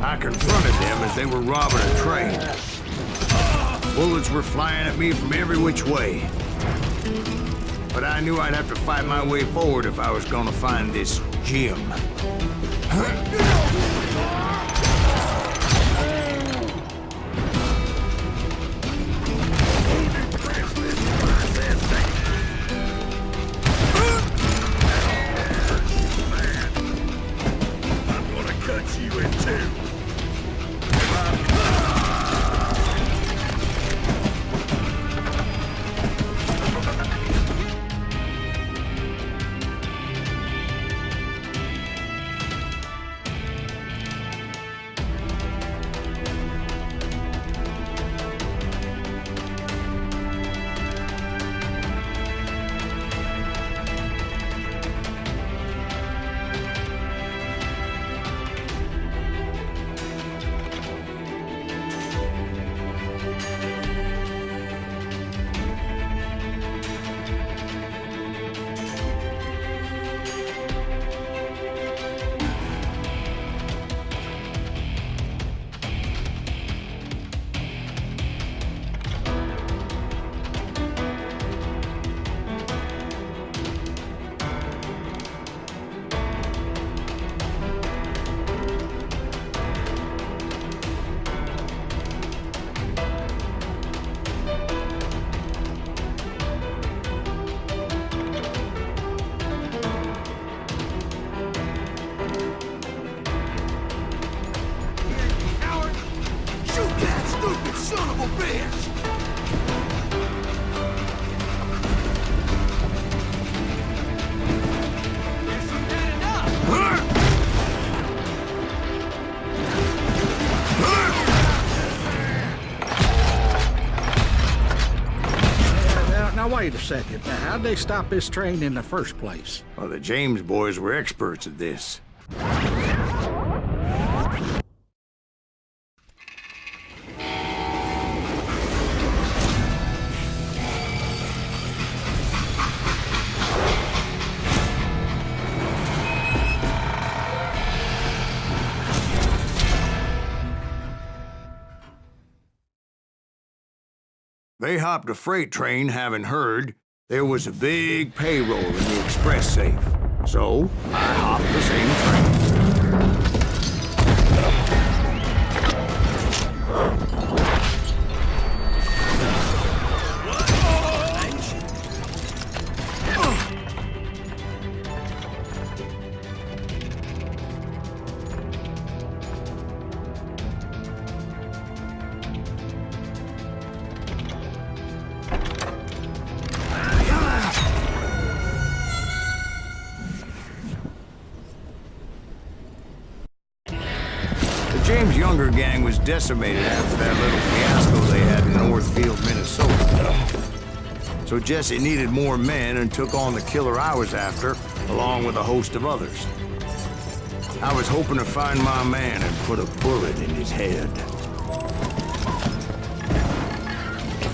I confronted them as they were robbing a train. Bullets were flying at me from every which way. But I knew I'd have to fight my way forward if I was gonna find this Jim. Wait a second. Now, how'd they stop this train in the first place? Well, the James boys were experts at this. They hopped a freight train, having heard there was a big payroll in the express safe. So, I hopped the same train. James' younger gang was decimated after that little fiasco they had in Northfield, Minnesota. So Jesse needed more men and took on the killer I was after, along with a host of others. I was hoping to find my man and put a bullet in his head.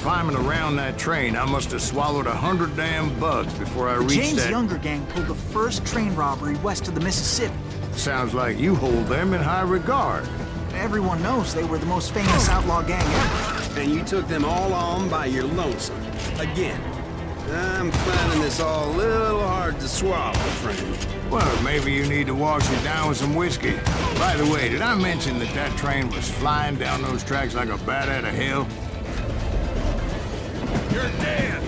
Climbing around that train, I must have swallowed 100 damn bugs before I reached James' that... younger gang pulled the first train robbery west of the Mississippi. Sounds like you hold them in high regard. Everyone knows they were the most famous outlaw gang ever. And you took them all on by your lonesome. Again. I'm finding this all a little hard to swallow, friend. Well, maybe you need to wash it down with some whiskey. By the way, did I mention that that train was flying down those tracks like a bat out of hell? You're dead!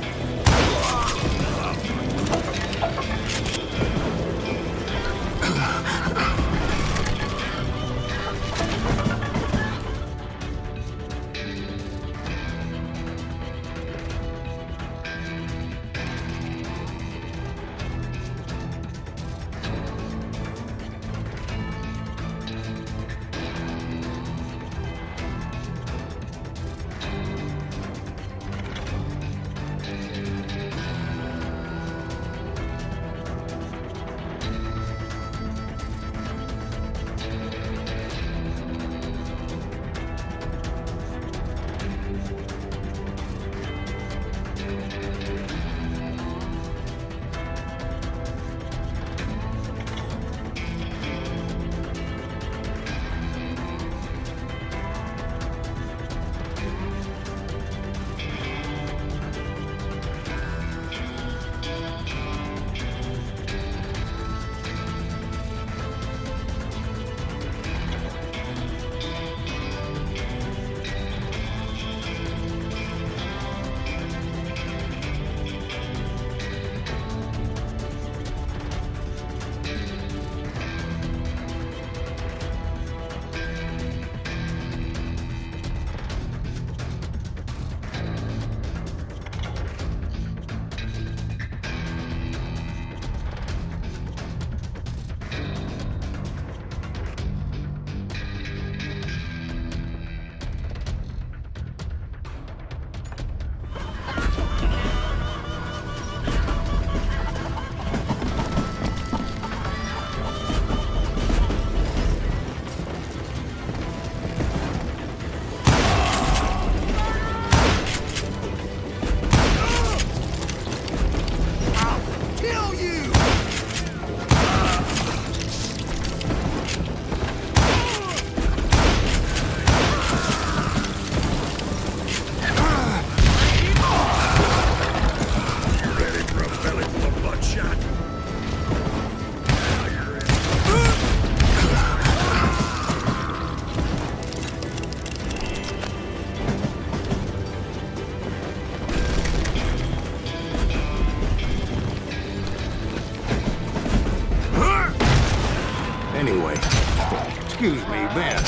been.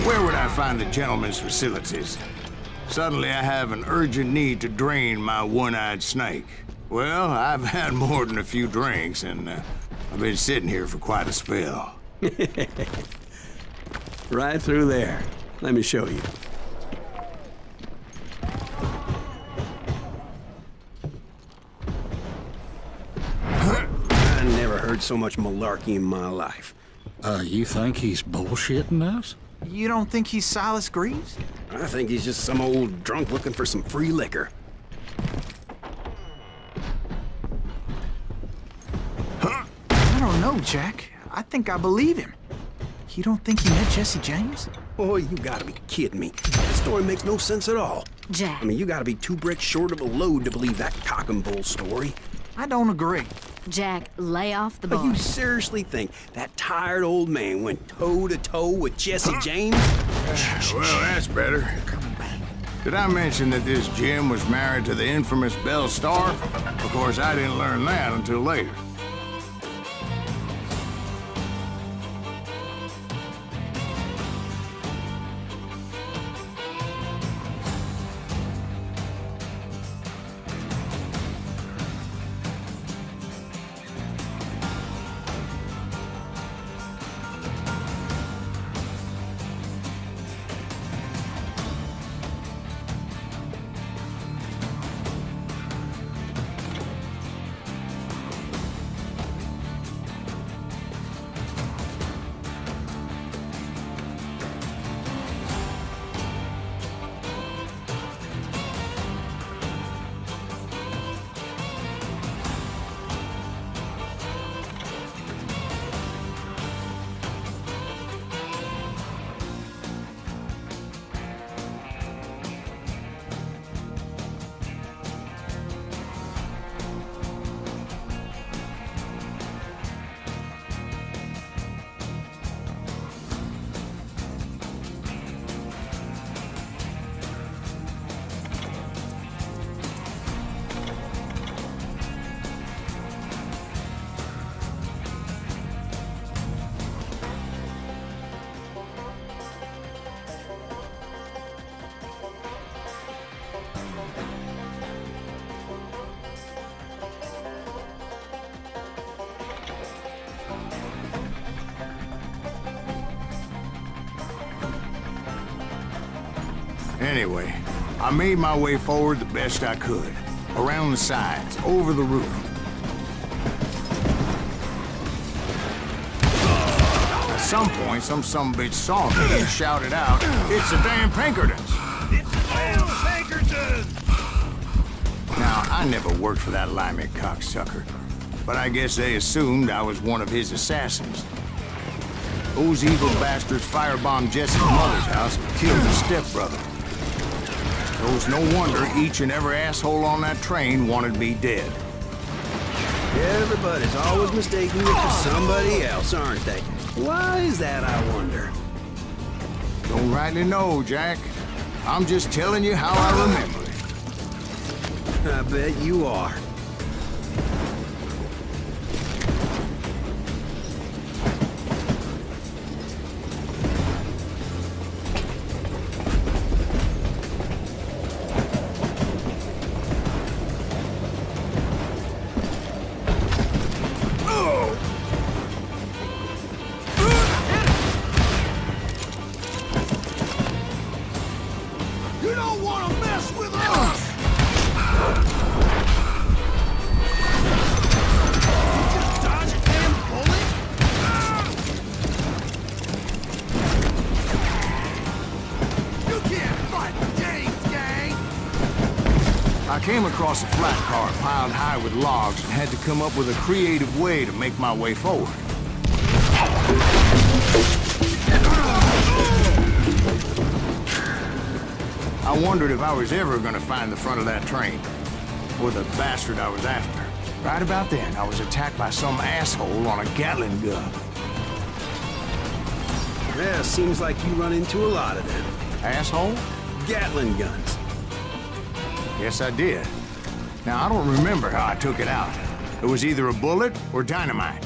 Where would I find the gentleman's facilities? Suddenly I have an urgent need to drain my one-eyed snake. Well, I've had more than a few drinks, and I've been sitting here for quite a spell. Right through there. Let me show you. I never heard so much malarkey in my life. You think he's bullshitting us? You don't think he's Silas Greaves? I think he's just some old drunk looking for some free liquor. I don't know, Jack. I think I believe him. You don't think he met Jesse James? Oh, you gotta be kidding me. That story makes no sense at all. Jack. I mean, you gotta be 2 bricks short of a load to believe that cock and bull story. I don't agree. Jack, lay off the But bar. you seriously think that tired old man went toe-to-toe with Jesse James? Well, that's better. Did I mention that this Jim was married to the infamous Belle Starr? Of course, I didn't learn that until later. Anyway, I made my way forward the best I could. Around the sides, over the roof. At some point, some sumbitch saw me and shouted out, "It's the damn Pinkertons!" It's the damn Pinkertons! Now, I never worked for that limey cocksucker, but I guess they assumed I was one of his assassins. Those evil bastards firebombed Jesse's mother's house and killed his stepbrother. So it's no wonder each and every asshole on that train wanted me dead. Everybody's always mistaking you for somebody else, aren't they? Why is that, I wonder? Don't rightly know, Jack. I'm just telling you how I remember it. I bet you are. You don't want to mess with us! You just dodge a damn bullet? You can't fight James, gang! I came across a flat car piled high with logs and had to come up with a creative way to make my way forward. I wondered if I was ever gonna find the front of that train, or the bastard I was after. Right about then, I was attacked by some asshole on a Gatling gun. Yeah, seems like you run into a lot of them. Asshole? Gatling guns. Yes, I did. Now, I don't remember how I took it out. It was either a bullet or dynamite.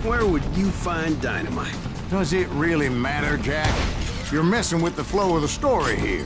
where would you find dynamite? Does it really matter, Jack? You're messing with the flow of the story here.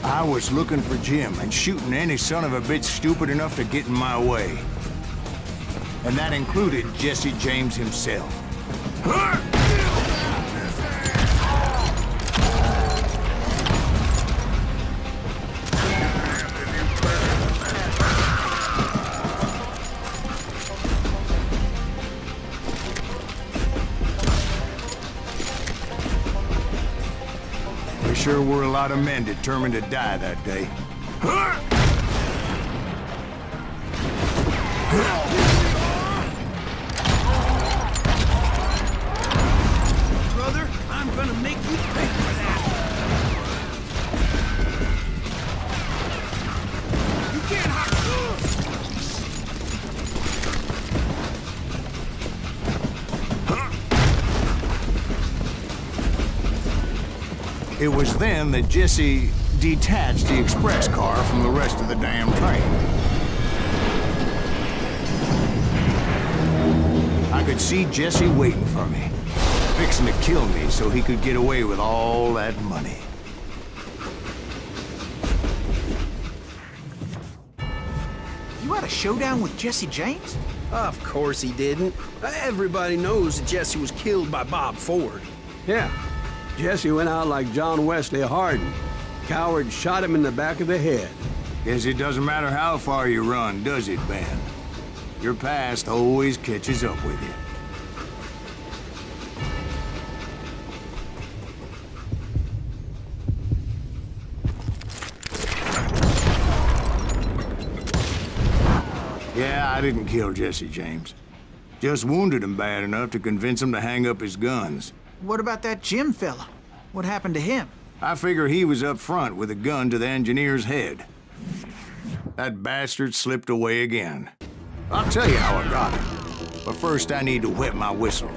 I was looking for Jim and shooting any son of a bitch stupid enough to get in my way. And that included Jesse James himself. There sure were a lot of men determined to die that day. Brother, I'm gonna make you pay for that. You can't hide. It was then that Jesse detached the express car from the rest of the damn train. I could see Jesse waiting for me, fixing to kill me so he could get away with all that money. You had a showdown with Jesse James? Of course he didn't. Everybody knows that Jesse was killed by Bob Ford. Yeah. Jesse went out like John Wesley Hardin. Coward shot him in the back of the head. Guess it doesn't matter how far you run, does it, Ben? Your past always catches up with you. Yeah, I didn't kill Jesse James. Just wounded him bad enough to convince him to hang up his guns. What about that Jim fella? What happened to him? I figure he was up front with a gun to the engineer's head. That bastard slipped away again. I'll tell you how I got him. But first I need to wet my whistle.